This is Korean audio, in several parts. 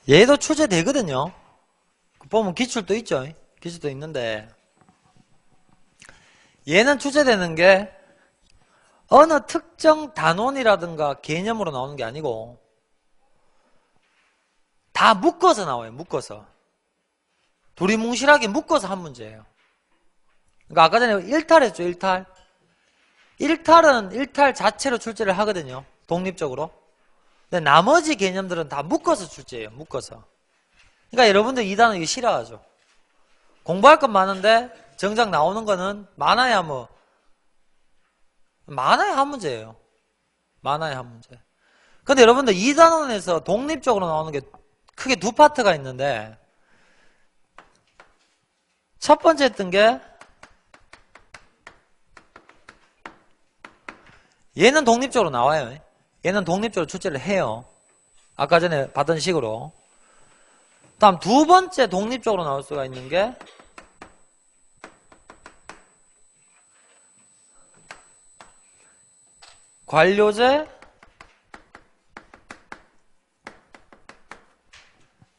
얘도 출제되거든요. 보면 기출도 있죠. 기출도 있는데, 얘는 출제되는 게 어느 특정 단원이라든가 개념으로 나오는 게 아니고 다 묶어서 나와요. 묶어서. 두리뭉실하게 묶어서 한 문제예요. 그러니까 아까 전에 일탈했죠. 일탈은 일탈 자체로 출제를 하거든요. 독립적으로. 근데 나머지 개념들은 다 묶어서 출제해요. 묶어서. 그러니까 여러분들 이 단어 이거 싫어하죠. 공부할 건 많은데 정작 나오는 거는 많아야 한 문제예요. 많아야 한 문제. 근데 여러분들 이 단원에서 독립적으로 나오는 게 크게 두 파트가 있는데, 첫 번째 했던 게 얘는 독립적으로 나와요. 얘는 독립적으로 출제를 해요. 아까 전에 봤던 식으로. 다음 두 번째 독립적으로 나올 수가 있는 게 관료제,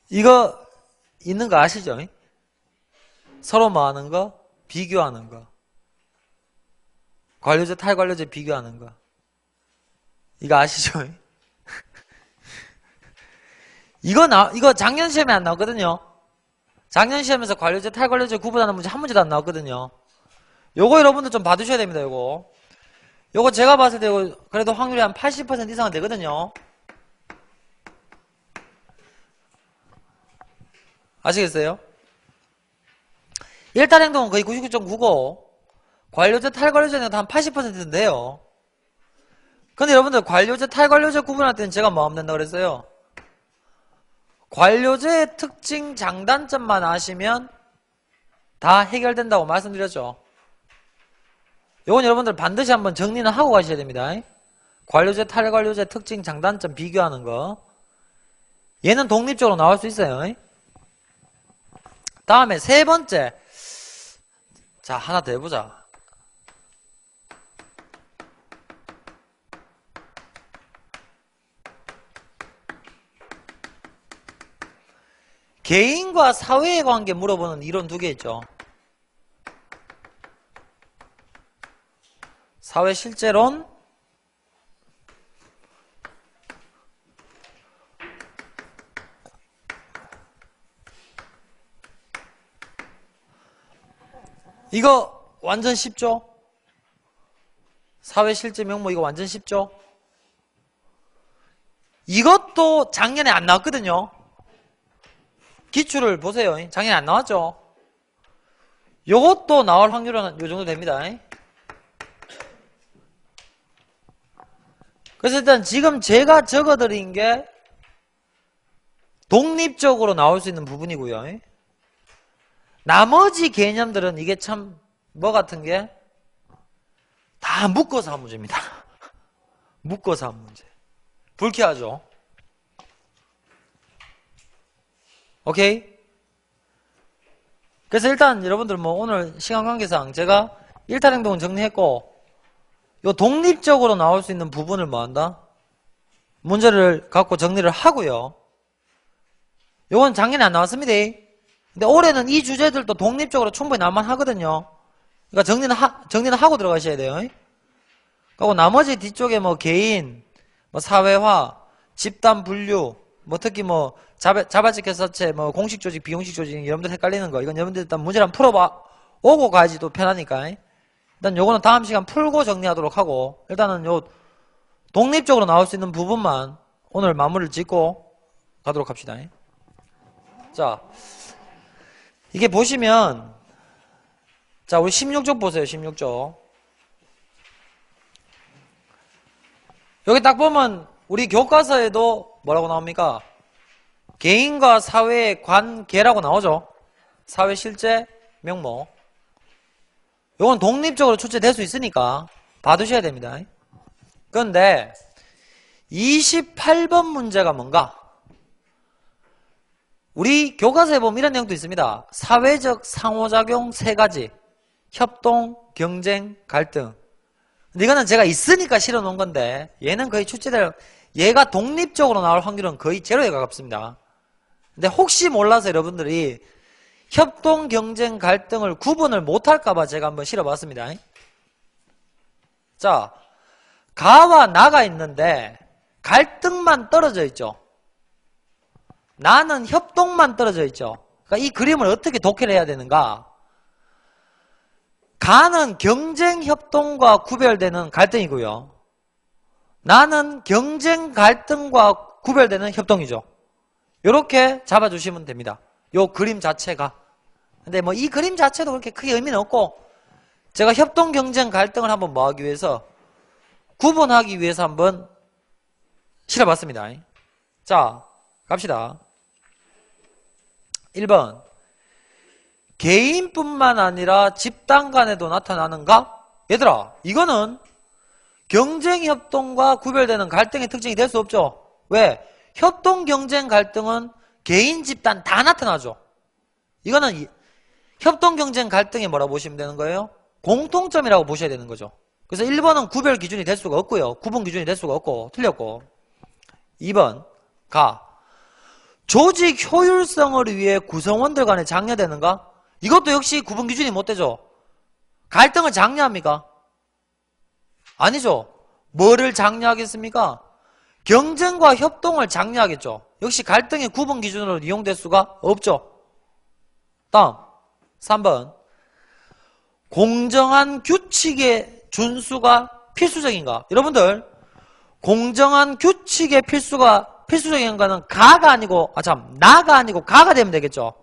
이거 있는 거 아시죠? 서로 뭐 하는 거? 비교하는 거. 관료제, 탈관료제 비교하는 거. 이거 아시죠? 이거 작년 시험에 안 나왔거든요. 작년 시험에서 관료제, 탈관료제 구분하는 문제 한 문제도 안 나왔거든요. 요거 여러분들 좀 봐두셔야 됩니다. 요거 제가 봤을 때 그래도 확률이 한 80% 이상은 되거든요. 아시겠어요? 일탈행동은 거의 99.99, 관료제, 탈관료제는 한 80%는 돼요. 근데 여러분들 관료제, 탈관료제 구분할 때는 제가 뭐 하면 된다고 그랬어요? 관료제의 특징, 장단점만 아시면 다 해결된다고 말씀드렸죠. 요건 여러분들 반드시 한번 정리는 하고 가셔야 됩니다. 관료제, 탈관료제 특징, 장단점 비교하는 거. 얘는 독립적으로 나올 수 있어요. 다음에 세 번째. 자, 하나 더 해보자. 개인과 사회의 관계 물어보는 이론 두 개 있죠. 사회 실제론, 이거 완전 쉽죠? 사회 실제 명목 이거 완전 쉽죠? 이것도 작년에 안 나왔거든요. 기출을 보세요. 작년에 안 나왔죠? 요것도 나올 확률은 요 정도 됩니다. 그래서 일단 지금 제가 적어드린 게 독립적으로 나올 수 있는 부분이고요. 나머지 개념들은 이게 참 뭐 같은 게 다 묶어서 한 문제입니다. 묶어서 한 문제. 불쾌하죠? 오케이? 그래서 일단 여러분들 뭐 오늘 시간 관계상 제가 일탈행동은 정리했고, 요 독립적으로 나올 수 있는 부분을 뭐 한다? 문제를 갖고 정리를 하고요. 요건 작년에 안 나왔습니다. 근데 올해는 이 주제들도 독립적으로 충분히 나올만 하거든요. 그러니까 정리는 하고 들어가셔야 돼요. 그리고 나머지 뒤쪽에 뭐 개인, 뭐 사회화, 집단 분류, 뭐 특히 뭐 자발적 결사체, 뭐 공식 조직, 비공식 조직, 여러분들 헷갈리는 거, 이건 여러분들 일단 문제를 한번 풀어봐 오고 가야지 또 편하니까. 일단 요거는 다음 시간 풀고 정리하도록 하고, 일단은 요 독립적으로 나올 수 있는 부분만 오늘 마무리를 짓고 가도록 합시다. 자, 이게 보시면, 자, 우리 16쪽 보세요. 16쪽. 여기 딱 보면 우리 교과서에도 뭐라고 나옵니까? 개인과 사회의 관계라고 나오죠. 사회 실제 명목. 이건 독립적으로 출제될 수 있으니까 봐두셔야 됩니다. 그런데 28번 문제가 뭔가? 우리 교과서에 보면 이런 내용도 있습니다. 사회적 상호작용 세 가지. 협동, 경쟁, 갈등. 근데 이거는 제가 있으니까 실어 놓은 건데 얘는 거의 출제될 얘가 독립적으로 나올 확률은 거의 제로에 가깝습니다. 근데 혹시 몰라서 여러분들이 협동, 경쟁, 갈등을 구분을 못할까봐 제가 한번 실어봤습니다. 자, 가와 나가 있는데 갈등만 떨어져 있죠. 나는 협동만 떨어져 있죠. 그러니까 이 그림을 어떻게 독해를 해야 되는가? 가는 경쟁, 협동과 구별되는 갈등이고요. 나는 경쟁, 갈등과 구별되는 협동이죠. 이렇게 잡아주시면 됩니다. 요 그림 자체가. 근데 뭐 이 그림 자체도 그렇게 크게 의미는 없고 제가 협동, 경쟁, 갈등을 한번 뭐 하기 위해서 구분하기 위해서 한번 실어봤습니다. 자, 갑시다. 1번. 개인뿐만 아니라 집단 간에도 나타나는가? 얘들아, 이거는 경쟁, 협동과 구별되는 갈등의 특징이 될 수 없죠. 왜? 협동, 경쟁, 갈등은 개인, 집단 다 나타나죠. 이거는 협동, 경쟁, 갈등이 뭐라고 보시면 되는 거예요? 공통점이라고 보셔야 되는 거죠. 그래서 1번은 구별 기준이 될 수가 없고요. 구분 기준이 될 수가 없고 틀렸고. 2번 가. 조직 효율성을 위해 구성원들 간에 장려되는가? 이것도 역시 구분 기준이 못 되죠. 갈등을 장려합니까? 아니죠. 뭐를 장려하겠습니까? 경쟁과 협동을 장려하겠죠. 역시 갈등의 구분 기준으로 이용될 수가 없죠. 다음 3번. 공정한 규칙의 준수가 필수적인가? 여러분들 공정한 규칙의 필수적인 거는 가가 아니고 나가 아니고 가가 되면 되겠죠.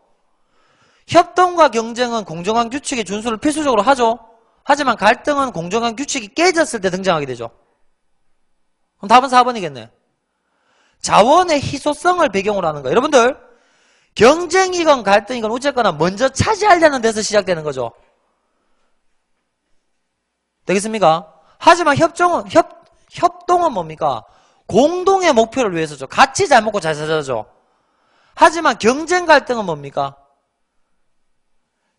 협동과 경쟁은 공정한 규칙의 준수를 필수적으로 하죠. 하지만 갈등은 공정한 규칙이 깨졌을 때 등장하게 되죠. 그럼 답은 4번이겠네. 자원의 희소성을 배경으로 하는 거예요. 여러분들 경쟁이건 갈등이건 어쨌거나 먼저 차지하려는 데서 시작되는 거죠. 되겠습니까? 하지만 협동은 뭡니까? 공동의 목표를 위해서죠. 같이 잘 먹고 잘 살자죠. 하지만 경쟁 갈등은 뭡니까?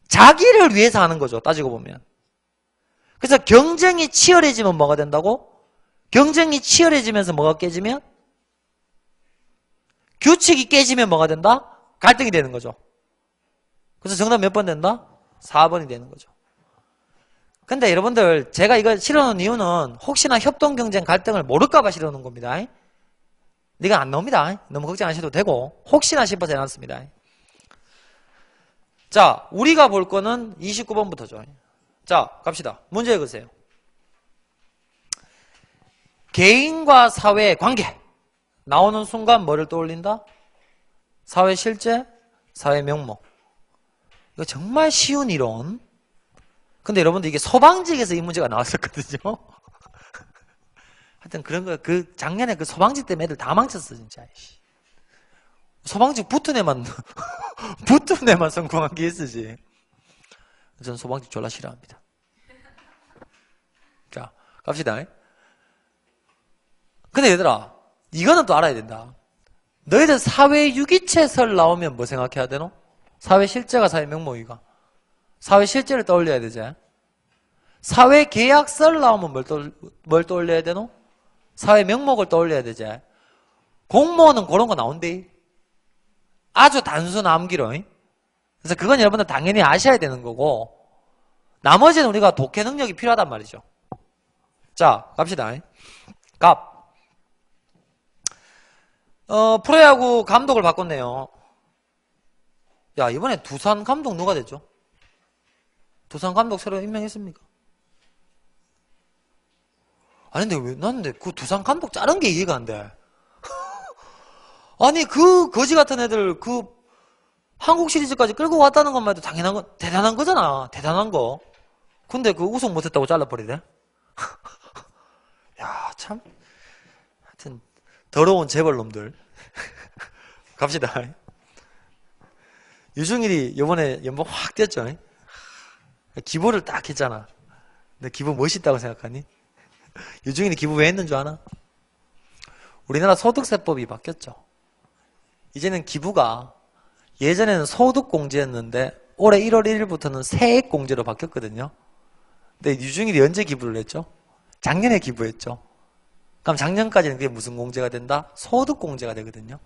자기를 위해서 하는 거죠. 따지고 보면. 그래서 경쟁이 치열해지면 뭐가 된다고? 경쟁이 치열해지면서 뭐가 깨지면? 규칙이 깨지면 뭐가 된다? 갈등이 되는 거죠. 그래서 정답 몇 번 된다? 4번이 되는 거죠. 근데 여러분들 제가 이걸 실어놓은 이유는 혹시나 협동, 경쟁, 갈등을 모를까봐 실어놓은 겁니다. 이건 안 나옵니다. 너무 걱정 안 하셔도 되고 혹시나 싶어서 해놨습니다. 자, 우리가 볼 거는 29번부터죠. 자, 갑시다. 문제 읽으세요. 개인과 사회의 관계 나오는 순간 뭐를 떠올린다? 사회 실제, 사회 명목. 이거 정말 쉬운 이론. 근데 여러분들 이게 소방직에서 이 문제가 나왔었거든요. 하여튼 그런 거, 작년에 그 소방직 때문에 애들 다 망쳤어, 진짜. 소방직 붙은 애만, 붙은 애만 성공한 게 있으지. 저는 소방직 졸라 싫어합니다. 자, 갑시다. 근데 얘들아, 이거는 또 알아야 된다. 너희들 사회 유기체설 나오면 뭐 생각해야 되노? 사회 실제가 사회 명목이가. 사회 실제를 떠올려야 되지. 사회 계약설 나오면 뭘 떠올려야 되노? 사회 명목을 떠올려야 되지. 공무원은 그런 거 나온대. 아주 단순 암기로. 그래서 그건 여러분들 당연히 아셔야 되는 거고 나머지는 우리가 독해 능력이 필요하단 말이죠. 자, 갑시다. 갑. 프로야구 감독을 바꿨네요. 야, 이번에 두산 감독 누가 됐죠? 두산 감독 새로 임명했습니까? 아니 근데 나는 그 두산 감독 자른 게 이해가 안 돼. 아니 그 거지 같은 애들 그 한국 시리즈까지 끌고 왔다는 것만 해도 당연한 거, 대단한 거잖아. 대단한 거. 근데 그 우승 못했다고 잘라버리네. 야, 참. 하여튼 더러운 재벌놈들. 갑시다. 유중일이 이번에 연봉 확 뛰었죠. 기부를 딱 했잖아. 근데 기부 멋있다고 생각하니? 유중일이 기부 왜 했는 줄 아나? 우리나라 소득세법이 바뀌었죠. 이제는 기부가 예전에는 소득공제였는데 올해 1월 1일부터는 세액공제로 바뀌었거든요. 근데 유중일이 언제 기부를 했죠? 작년에 기부했죠. 그럼 작년까지는 그게 무슨 공제가 된다? 소득공제가 되거든요.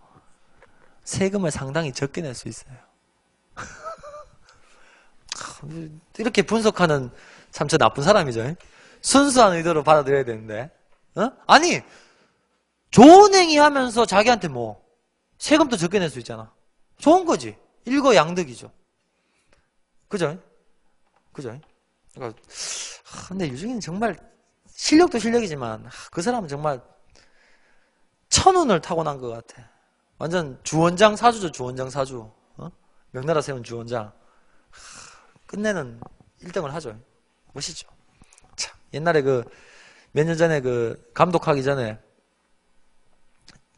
세금을 상당히 적게 낼 수 있어요. 이렇게 분석하는 참 저 나쁜 사람이죠. 순수한 의도로 받아들여야 되는데. 아니, 좋은 행위 하면서 자기한테 뭐 세금도 적게 낼 수 있잖아. 좋은 거지. 일거양득이죠. 그죠? 그죠? 그러니까, 근데 유중이는 정말 실력도 실력이지만 그 사람은 정말 천운을 타고난 것 같아. 완전 주원장 사주죠. 주원장 사주. 명나라 세운 주원장. 끝내는 1등을 하죠. 멋있죠. 참, 옛날에 몇 년 전에 감독하기 전에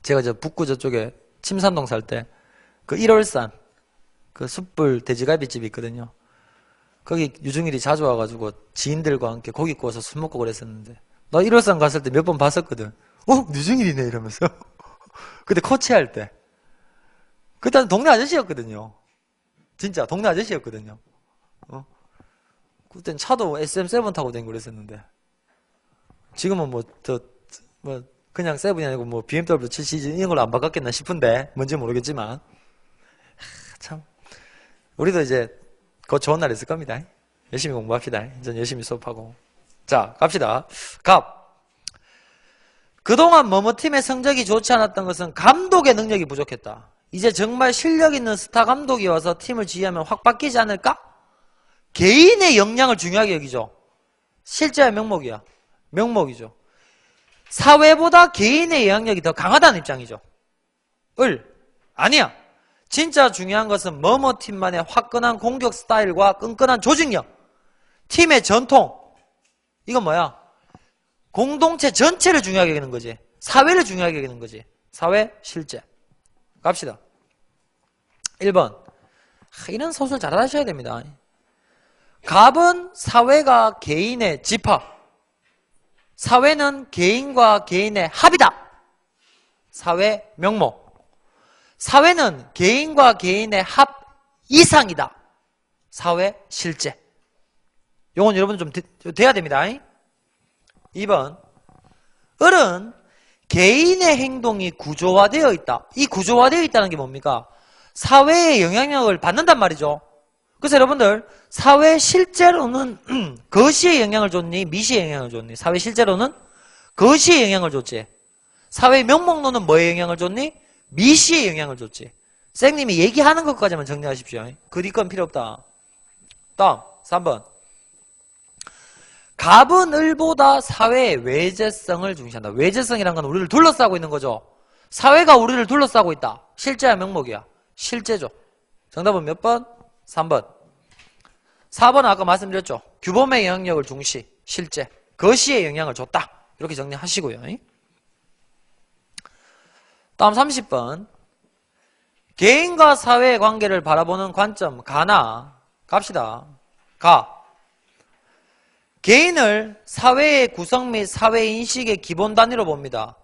제가 북구 저쪽에 침산동 살 때 1월산 숯불 돼지갈비집이 있거든요. 거기 유중일이 자주 와가지고 지인들과 함께 고기 구워서 술 먹고 그랬었는데 나 1월산 갔을 때 몇 번 봤었거든. 유중일이네 이러면서. 그때 코치할 때 그때는 동네 아저씨였거든요. 진짜 동네 아저씨였거든요. 그땐 차도 SM7 타고 다니고 그랬었는데 지금은 그냥 세븐이 아니고 BMW 7시즌 이런 걸로 안 바꿨겠나 싶은데 뭔지 모르겠지만 참 우리도 이제 곧 좋은 날 있을 겁니다. 열심히 공부합시다. 전 열심히 수업하고. 자, 갑시다. 그동안 팀의 성적이 좋지 않았던 것은 감독의 능력이 부족했다. 이제 정말 실력 있는 스타 감독이 와서 팀을 지휘하면 확 바뀌지 않을까? 개인의 역량을 중요하게 여기죠. 실제의 명목이야. 명목이죠. 사회보다 개인의 영향력이 더 강하다는 입장이죠. 아니야. 진짜 중요한 것은 팀만의 화끈한 공격 스타일과 끈끈한 조직력, 팀의 전통. 이건 뭐야? 공동체 전체를 중요하게 여기는 거지. 사회를 중요하게 여기는 거지. 사회, 실제. 갑시다. 1번. 이런 소설 잘 하셔야 됩니다. 갑은 사회가 개인의 집합. 사회는 개인과 개인의 합이다. 사회 명목. 사회는 개인과 개인의 합 이상이다. 사회 실제. 요건 여러분 좀 돼야 됩니다. 2번. 을은 개인의 행동이 구조화되어 있다. 이 구조화되어 있다는 게 뭡니까? 사회의 영향력을 받는단 말이죠. 그래서 여러분들 사회 실제로는 거시의 영향을 줬니? 미시의 영향을 줬니? 사회 실제로는 거시의 영향을 줬지. 사회 명목론은 뭐의 영향을 줬니? 미시의 영향을 줬지. 쌤님이 얘기하는 것까지만 정리하십시오. 그리 건 필요 없다. 다음 3번. 갑은 을보다 사회의 외제성을 중시한다. 외제성이란 건 우리를 둘러싸고 있는 거죠. 사회가 우리를 둘러싸고 있다. 실제야 명목이야. 실제죠. 정답은 몇 번? 3번. 4번은 아까 말씀드렸죠. 규범의 영향력을 중시, 실제. 거시의 영향을 줬다. 이렇게 정리하시고요. 다음 30번. 개인과 사회의 관계를 바라보는 관점, 가나. 갑시다. 개인을 사회의 구성 및 사회인식의 기본 단위로 봅니다.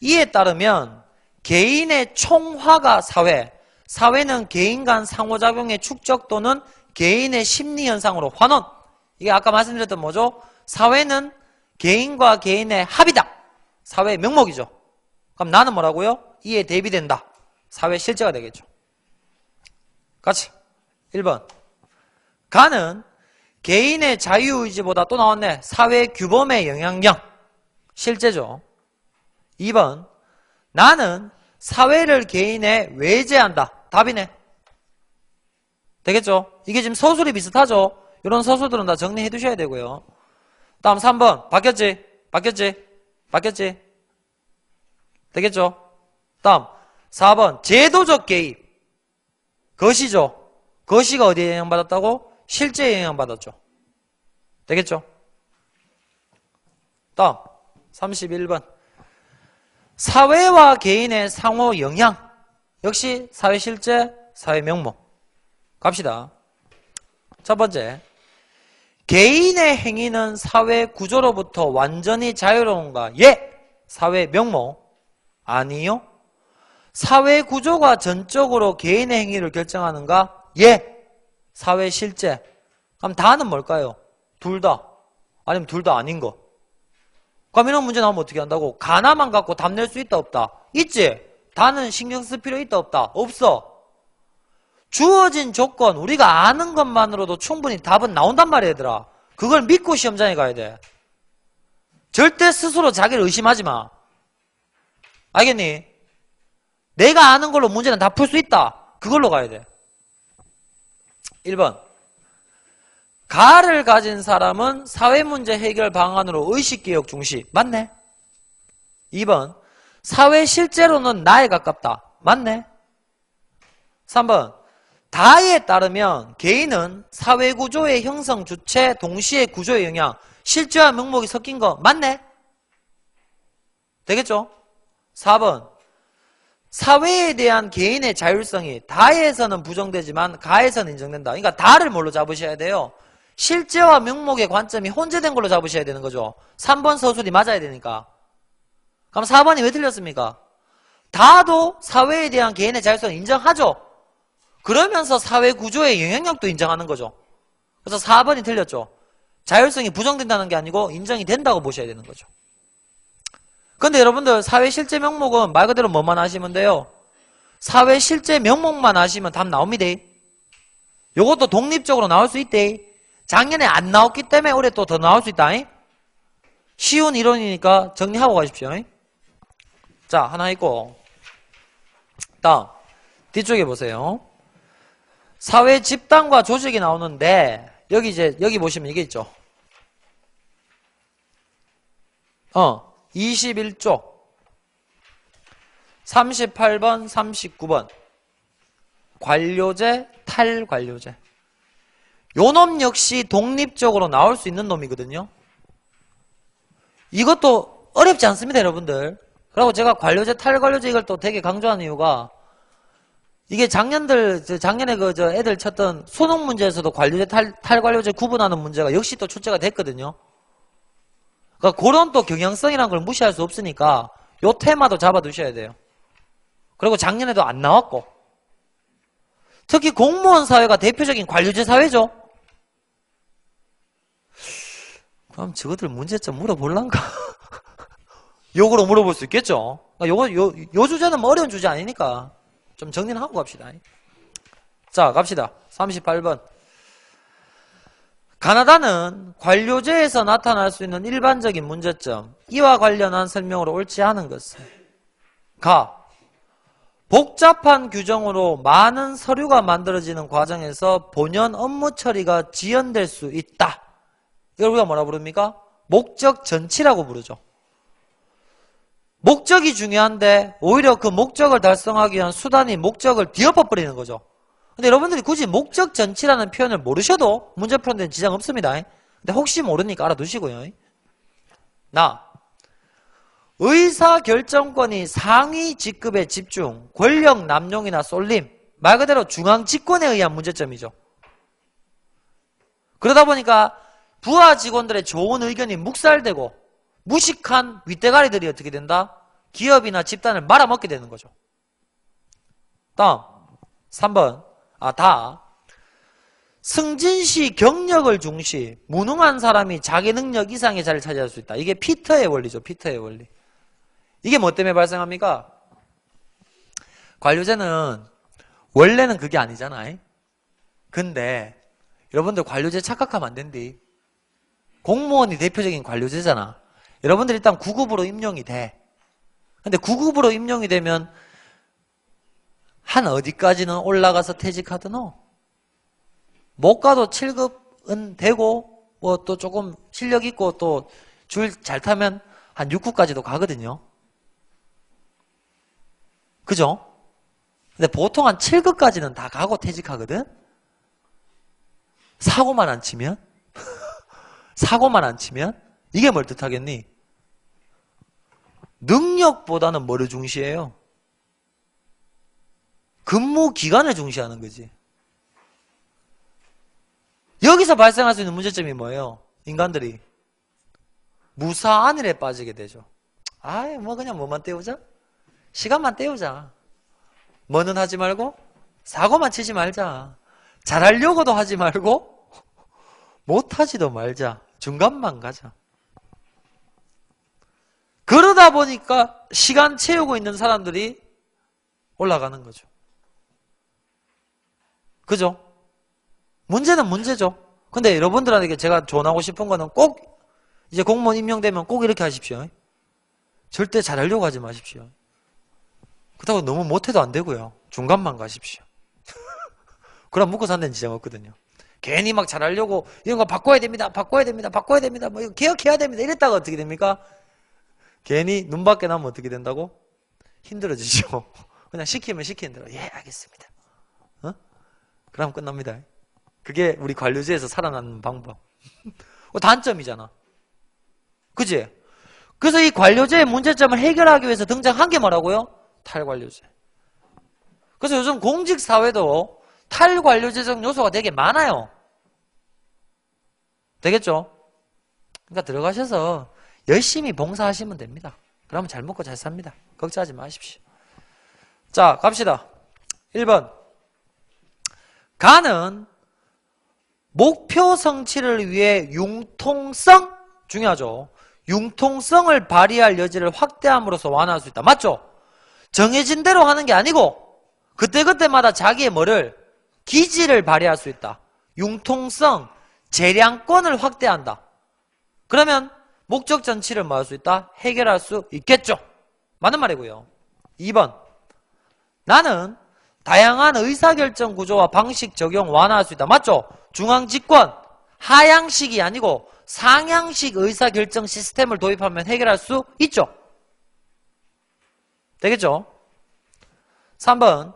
이에 따르면 개인의 총화가 사회, 사회는 개인 간 상호작용의 축적 또는 개인의 심리현상으로 환원. 이게 아까 말씀드렸던 뭐죠? 사회는 개인과 개인의 합이다. 사회의 명목이죠. 그럼 나는 뭐라고요? 이에 대비된다. 사회 실제가 되겠죠. 같이 1번. 가는 개인의 자유의지보다 또 나왔네. 사회 규범의 영향력. 실제죠. 2번. 나는 사회를 개인에 외제한다. 답이네. 되겠죠? 이게 지금 서술이 비슷하죠? 이런 서술들은 다 정리해 두셔야 되고요. 다음 3번. 바뀌었지? 바뀌었지? 되겠죠? 다음 4번. 제도적 개입. 거시죠? 거시가 어디에 영향받았다고? 실제에 영향받았죠. 되겠죠? 다음 31번. 사회와 개인의 상호 영향. 역시 사회 실제, 사회 명목. 갑시다. 첫 번째. 개인의 행위는 사회 구조로부터 완전히 자유로운가? 예! 사회 명목. 아니요. 사회 구조가 전적으로 개인의 행위를 결정하는가? 예! 사회 실제. 그럼 다는 뭘까요? 둘 다. 아니면 둘 다 아닌 거. 그럼 이런 문제 나오면 어떻게 한다고? 가나만 갖고 답 낼 수 있다 없다? 있지? 다는 신경 쓸 필요 있다 없다? 없어. 주어진 조건 우리가 아는 것만으로도 충분히 답은 나온단 말이야 얘들아. 그걸 믿고 시험장에 가야 돼. 절대 스스로 자기를 의심하지 마. 알겠니? 내가 아는 걸로 문제는 다 풀 수 있다. 그걸로 가야 돼. 1번. 가를 가진 사람은 사회문제 해결 방안으로 의식개혁 중시. 맞네. 2번. 사회 실제로는 나에 가깝다. 맞네. 3번. 다에 따르면 개인은 사회구조의 형성 주체 동시에 구조의 영향 실제와 명목이 섞인 거 맞네. 되겠죠? 4번. 사회에 대한 개인의 자율성이 다에서는 부정되지만 가에서는 인정된다. 그러니까 다를 뭘로 잡으셔야 돼요? 실제와 명목의 관점이 혼재된 걸로 잡으셔야 되는 거죠. 3번 서술이 맞아야 되니까. 그럼 4번이 왜 틀렸습니까? 다도 사회에 대한 개인의 자율성을 인정하죠. 그러면서 사회 구조의 영향력도 인정하는 거죠. 그래서 4번이 틀렸죠. 자율성이 부정된다는 게 아니고 인정이 된다고 보셔야 되는 거죠. 근데 여러분들 사회 실제 명목은 말 그대로 뭐만 아시면 돼요? 사회 실제 명목만 아시면 답 나옵니다. 요것도 독립적으로 나올 수 있대. 작년에 안 나왔기 때문에 올해 또 더 나올 수 있다. 쉬운 이론이니까 정리하고 가십시오. 자, 하나 있고. 다음 뒤쪽에 보세요. 사회 집단과 조직이 나오는데 여기 보시면 이게 있죠. 21쪽 38번 39번 관료제 탈관료제. 요 놈 역시 독립적으로 나올 수 있는 놈이거든요. 이것도 어렵지 않습니다 여러분들. 그리고 제가 관료제 탈관료제 이걸 또 되게 강조하는 이유가 이게 작년에 애들 쳤던 수능 문제에서도 관료제 탈관료제 구분하는 문제가 역시 또 출제가 됐거든요. 그러니까 그런 또 경향성이라는 걸 무시할 수 없으니까 요 테마도 잡아두셔야 돼요. 그리고 작년에도 안 나왔고 특히 공무원 사회가 대표적인 관료제 사회죠. 그럼 저것들 문제점 물어볼란가? 요거로 물어볼 수 있겠죠. 그러니까 요 주제는 뭐 어려운 주제 아니니까 좀 정리는 하고 갑시다. 자, 갑시다. 38번. 가나다는 관료제에서 나타날 수 있는 일반적인 문제점, 이와 관련한 설명으로 옳지 않은 것은 복잡한 규정으로 많은 서류가 만들어지는 과정에서 본연 업무 처리가 지연될 수 있다. 이걸 우리가 뭐라 부릅니까? 목적 전치라고 부르죠. 목적이 중요한데 오히려 그 목적을 달성하기 위한 수단이 목적을 뒤엎어버리는 거죠. 근데 여러분들이 굳이 목적 전치라는 표현을 모르셔도 문제 푸는 데는 지장 없습니다. 근데 혹시 모르니까 알아두시고요. 의사결정권이 상위 직급에 집중, 권력 남용이나 쏠림, 말 그대로 중앙 집권에 의한 문제점이죠. 그러다 보니까 부하 직원들의 좋은 의견이 묵살되고 무식한 윗대가리들이 어떻게 된다? 기업이나 집단을 말아먹게 되는 거죠. 다음 3번. 승진시 경력을 중시, 무능한 사람이 자기 능력 이상의 자리를 차지할 수 있다. 이게 피터의 원리죠. 피터의 원리. 이게 뭐 때문에 발생합니까? 관료제는 원래는 그게 아니잖아요. 근데 여러분들 관료제 착각하면 안 된대. 공무원이 대표적인 관료제잖아. 여러분들 일단 9급으로 임용이 돼. 근데 9급으로 임용이 되면 한 어디까지는 올라가서 퇴직하드노? 못 가도 7급은 되고 뭐 또 조금 실력 있고 또 줄 잘 타면 한 6급까지도 가거든요. 그죠? 근데 보통 한 7급까지는 다 가고 퇴직하거든? 사고만 안 치면? 사고만 안 치면? 이게 뭘 뜻하겠니? 능력보다는 뭐를 중시해요? 근무 기간을 중시하는 거지. 여기서 발생할 수 있는 문제점이 뭐예요? 인간들이 무사 안일에 빠지게 되죠. 아이 뭐 그냥 뭐만 때우자? 시간만 때우자. 뭐는 하지 말고 사고만 치지 말자. 잘하려고도 하지 말고 못하지도 말자. 중간만 가자. 그러다 보니까 시간 채우고 있는 사람들이 올라가는 거죠. 그죠? 문제는 문제죠. 근데 여러분들한테 제가 조언하고 싶은 거는 꼭 이제 공무원 임명되면 꼭 이렇게 하십시오. 절대 잘하려고 하지 마십시오. 그렇다고 너무 못해도 안 되고요. 중간만 가십시오. 그럼 묵고 산다는 지장 없거든요. 괜히 막 잘하려고 이런 거 바꿔야 됩니다. 바꿔야 됩니다. 바꿔야 됩니다. 뭐 이거 개혁해야 됩니다. 이랬다가 어떻게 됩니까? 괜히 눈 밖에 나면 어떻게 된다고? 힘들어지죠. 그냥 시키면 시키는 대로 예 알겠습니다. 그럼 끝납니다. 그게 우리 관료제에서 살아남는 방법. 단점이잖아. 그치? 그래서 이 관료제의 문제점을 해결하기 위해서 등장한 게 뭐라고요? 탈관료제. 그래서 요즘 공직사회도 탈관료제적 요소가 되게 많아요. 되겠죠? 그러니까 들어가셔서 열심히 봉사하시면 됩니다. 그러면 잘 먹고 잘 삽니다. 걱정하지 마십시오. 자, 갑시다. 1번. 가는 목표 성취를 위해 융통성, 중요하죠. 융통성을 발휘할 여지를 확대함으로써 완화할 수 있다. 맞죠? 정해진 대로 하는 게 아니고 그때그때마다 자기의 뭐를 기지를 발휘할 수 있다. 융통성, 재량권을 확대한다. 그러면 목적 전치를 뭐 할 수 있다? 해결할 수 있겠죠. 맞는 말이고요. 2번. 나는 다양한 의사결정 구조와 방식 적용 완화할 수 있다. 맞죠? 중앙집권, 하향식이 아니고 상향식 의사결정 시스템을 도입하면 해결할 수 있죠. 되겠죠? 3번.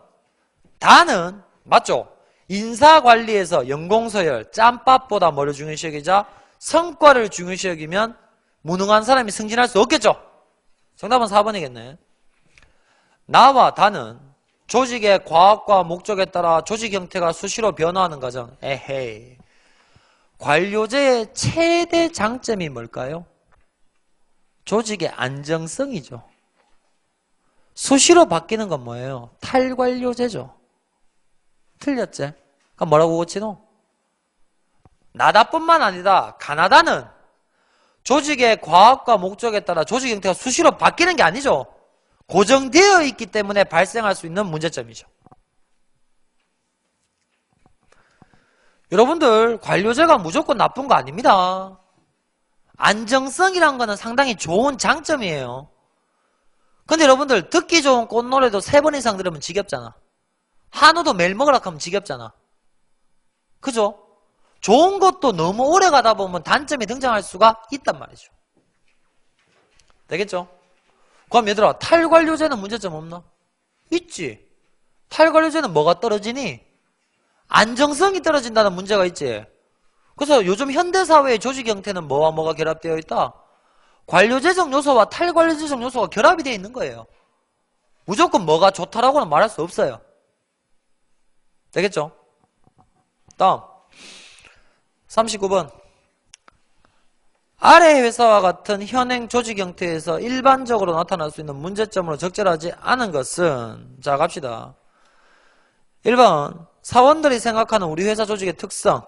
다는 맞죠? 인사관리에서 연공서열, 짬밥보다 뭐를 중요시 여기자? 성과를 중요시 여기면 무능한 사람이 승진할 수 없겠죠? 정답은 4번이겠네. 나와 다는 조직의 과학과 목적에 따라 조직 형태가 수시로 변화하는 과정. 에헤이. 관료제의 최대 장점이 뭘까요? 조직의 안정성이죠. 수시로 바뀌는 건 뭐예요? 탈관료제죠. 틀렸지? 그럼 뭐라고 고치노? 나다뿐만 아니라 가나다는 조직의 과학과 목적에 따라 조직 형태가 수시로 바뀌는 게 아니죠. 고정되어 있기 때문에 발생할 수 있는 문제점이죠. 여러분들 관료제가 무조건 나쁜 거 아닙니다. 안정성이란 거는 상당히 좋은 장점이에요. 근데 여러분들 듣기 좋은 꽃노래도 3번 이상 들으면 지겹잖아. 한우도 매일 먹으라 하면 지겹잖아. 그죠? 좋은 것도 너무 오래 가다 보면 단점이 등장할 수가 있단 말이죠. 되겠죠? 그럼 얘들아 탈관료제는 문제점 없나? 있지. 탈관료제는 뭐가 떨어지니? 안정성이 떨어진다는 문제가 있지. 그래서 요즘 현대사회의 조직 형태는 뭐와 뭐가 결합되어 있다? 관료제적 요소와 탈관료제적 요소가 결합이 되어 있는 거예요. 무조건 뭐가 좋다라고는 말할 수 없어요. 되겠죠? 다음 39번. 아래 회사와 같은 현행 조직 형태에서 일반적으로 나타날 수 있는 문제점으로 적절하지 않은 것은, 자 갑시다. 1번. 사원들이 생각하는 우리 회사 조직의 특성.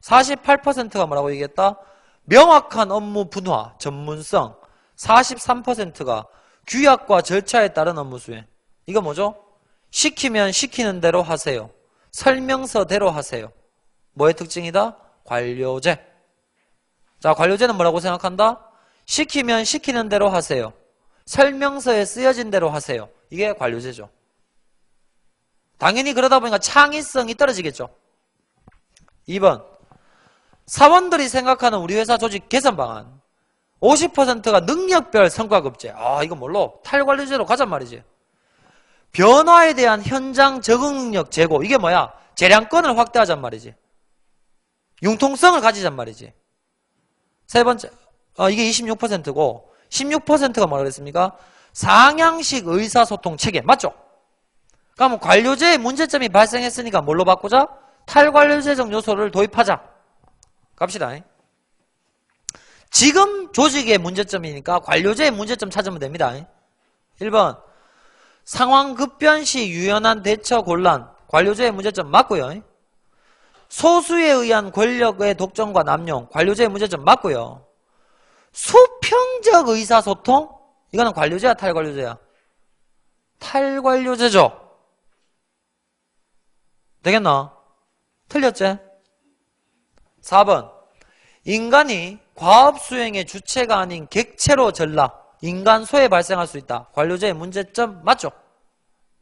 48%가 뭐라고 얘기했다? 명확한 업무 분화, 전문성. 43%가 규약과 절차에 따른 업무 수행. 이거 뭐죠? 시키면 시키는 대로 하세요. 설명서대로 하세요. 뭐의 특징이다? 관료제. 자, 관료제는 뭐라고 생각한다? 시키면 시키는 대로 하세요. 설명서에 쓰여진 대로 하세요. 이게 관료제죠. 당연히 그러다 보니까 창의성이 떨어지겠죠. 2번. 사원들이 생각하는 우리 회사 조직 개선 방안. 50%가 능력별 성과급제. 아, 이거 뭘로? 탈관료제로 가잔 말이지. 변화에 대한 현장 적응 능력 제고. 이게 뭐야? 재량권을 확대하잔 말이지. 융통성을 가지잔 말이지. 세 번째, 이게 26%고 16%가 뭐라 그랬습니까? 상향식 의사소통 체계. 맞죠? 그럼 관료제의 문제점이 발생했으니까 뭘로 바꾸자? 탈관료제적 요소를 도입하자. 갑시다. 지금 조직의 문제점이니까 관료제의 문제점 찾으면 됩니다. 1번. 상황 급변 시 유연한 대처 곤란. 관료제의 문제점 맞고요. 소수에 의한 권력의 독점과 남용, 관료제의 문제점 맞고요. 수평적 의사소통? 이거는 관료제야, 탈관료제야? 탈관료제죠. 되겠나? 틀렸지? 4번. 인간이 과업 수행의 주체가 아닌 객체로 전락, 인간 소에 발생할 수 있다. 관료제의 문제점 맞죠?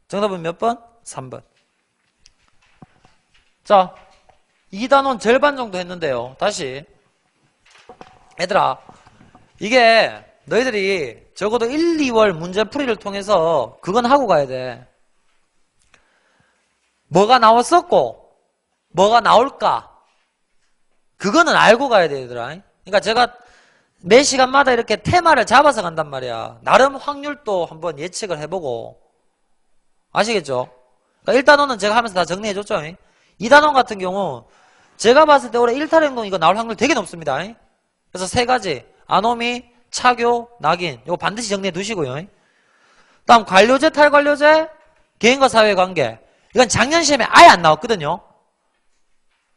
정답은 몇 번? 3번. 자, 2단원 절반 정도 했는데요. 다시. 얘들아, 이게 너희들이 적어도 1, 2월 문제풀이를 통해서 그건 하고 가야 돼. 뭐가 나왔었고 뭐가 나올까? 그거는 알고 가야 돼, 얘들아. 그러니까 제가 매 시간마다 이렇게 테마를 잡아서 간단 말이야. 나름 확률도 한번 예측을 해보고. 아시겠죠? 그러니까 1단원은 제가 하면서 다 정리해줬죠. 2단원 같은 경우 제가 봤을 때 올해 1탈행동 이거 나올 확률 되게 높습니다. 그래서 3가지. 아노미, 차교, 낙인. 이거 반드시 정리해 두시고요. 다음 관료제, 탈관료제, 개인과 사회의 관계. 이건 작년 시험에 아예 안 나왔거든요.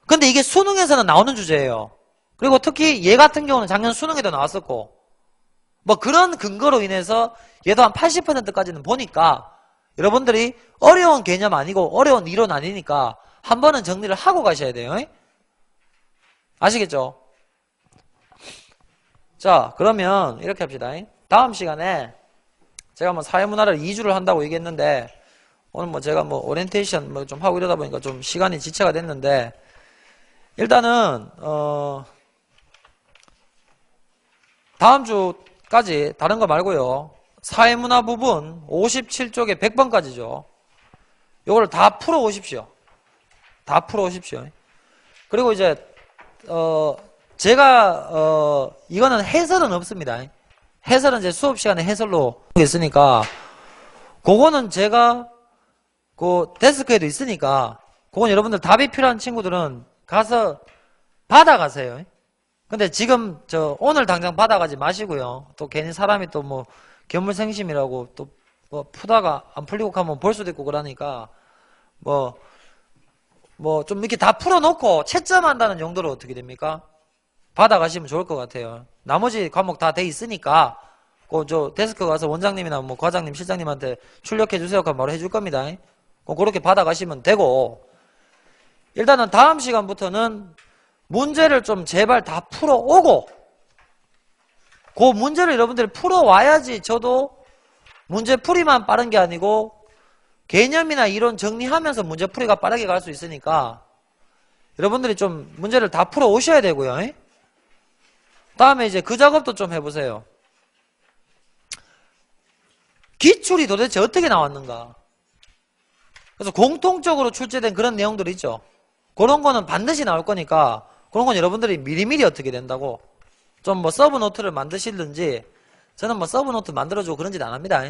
근데 이게 수능에서는 나오는 주제예요. 그리고 특히 얘 같은 경우는 작년 수능에도 나왔었고, 뭐 그런 근거로 인해서 얘도 한 80%까지는 보니까 여러분들이 어려운 개념 아니고 어려운 이론 아니니까 한 번은 정리를 하고 가셔야 돼요. 아시겠죠? 자, 그러면 이렇게 합시다. 다음 시간에 제가 뭐 사회문화를 2주를 한다고 얘기했는데 오늘 뭐 제가 뭐 오리엔테이션 뭐 좀 하고 이러다 보니까 좀 시간이 지체가 됐는데 일단은 다음 주까지 다른 거 말고요. 사회문화 부분 57쪽에 100번까지죠. 요거를 다 풀어 오십시오. 다 풀어 오십시오. 그리고 이제 제가 이거는 해설은 없습니다. 해설은 이제 수업 시간에 해설로 있으니까 그거는 제가 그 데스크에도 있으니까 그건 여러분들 답이 필요한 친구들은 가서 받아가세요. 근데 지금 오늘 당장 받아가지 마시고요. 또 괜히 사람이 또 뭐 견물생심이라고 또 뭐 푸다가 안 풀리고 가면 볼 수도 있고 그러니까 뭐 좀 이렇게 다 풀어놓고 채점한다는 용도로 어떻게 됩니까? 받아가시면 좋을 것 같아요. 나머지 과목 다 돼 있으니까 저 데스크 가서 원장님이나 뭐 과장님, 실장님한테 출력해 주세요. 그럼 바로 해줄 겁니다. 그렇게 받아가시면 되고 일단은 다음 시간부터는 문제를 좀 제발 다 풀어오고 그 문제를 여러분들이 풀어와야지 저도 문제풀이만 빠른 게 아니고 개념이나 이론 정리하면서 문제풀이가 빠르게 갈 수 있으니까 여러분들이 좀 문제를 다 풀어오셔야 되고요. 다음에 이제 그 작업도 좀 해보세요. 기출이 도대체 어떻게 나왔는가? 그래서 공통적으로 출제된 그런 내용들 있죠. 그런 거는 반드시 나올 거니까 그런 건 여러분들이 미리미리 어떻게 된다고 좀 뭐 서브 노트를 만드시든지 저는 뭐 서브 노트 만들어주고 그런 짓 안 합니다.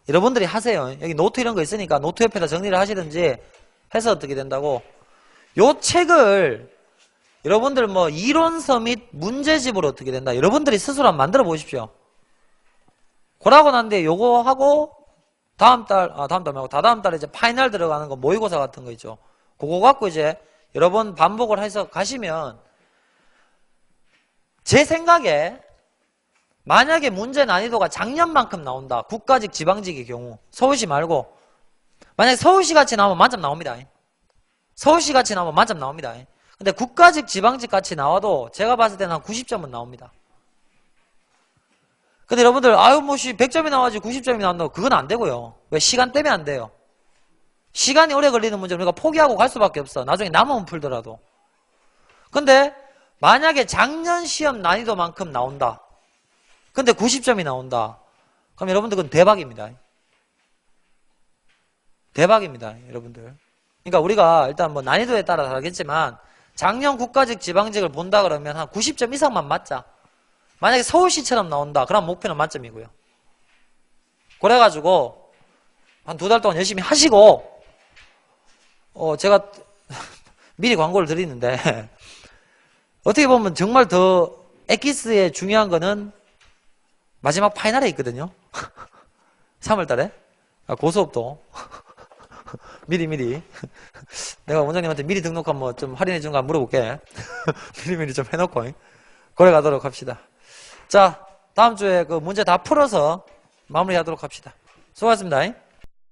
여러분들이 하세요. 여기 노트 이런 거 있으니까 노트 옆에다 정리를 하시든지 해서 어떻게 된다고 요 책을 여러분들 뭐 이론서 및 문제집으로 어떻게 된다. 여러분들이 스스로 한번 만들어 보십시오. 그러고 난 뒤에 요거 하고 다음 달 말고 다다음 달에 이제 파이널 들어가는 거 모의고사 같은 거 있죠. 그거 갖고 이제 여러 번 반복을 해서 가시면 제 생각에 만약에 문제 난이도가 작년만큼 나온다. 국가직, 지방직의 경우 서울시 말고 만약에 서울시 같이 나오면 만점 나옵니다. 서울시 같이 나오면 만점 나옵니다. 근데 국가직, 지방직 같이 나와도 제가 봤을 때는 한 90점은 나옵니다. 근데 여러분들 아유 뭐 100점이 나와야지 90점이 나온다고 그건 안 되고요. 왜? 시간 때문에 안 돼요. 시간이 오래 걸리는 문제는 우리가 포기하고 갈 수밖에 없어. 나중에 남으면 풀더라도. 근데 만약에 작년 시험 난이도만큼 나온다. 근데 90점이 나온다. 그럼 여러분들 그건 대박입니다. 대박입니다. 여러분들. 그러니까 우리가 일단 뭐 난이도에 따라 다르겠지만 작년 국가직, 지방직을 본다 그러면 한 90점 이상만 맞자. 만약에 서울시처럼 나온다. 그럼 목표는 만점이고요. 그래가지고 한 2달 동안 열심히 하시고 제가 미리 광고를 드리는데 어떻게 보면 정말 더 엑기스의 중요한 거는 마지막 파이널에 있거든요. 3월달에 고수업도 미리. 내가 원장님한테 미리 등록하면 뭐 좀 할인해 주는 거 한번 물어볼게. 미리 좀 해놓고. 그래 가도록 합시다. 자, 다음 주에 그 문제 다 풀어서 마무리하도록 합시다. 수고하셨습니다.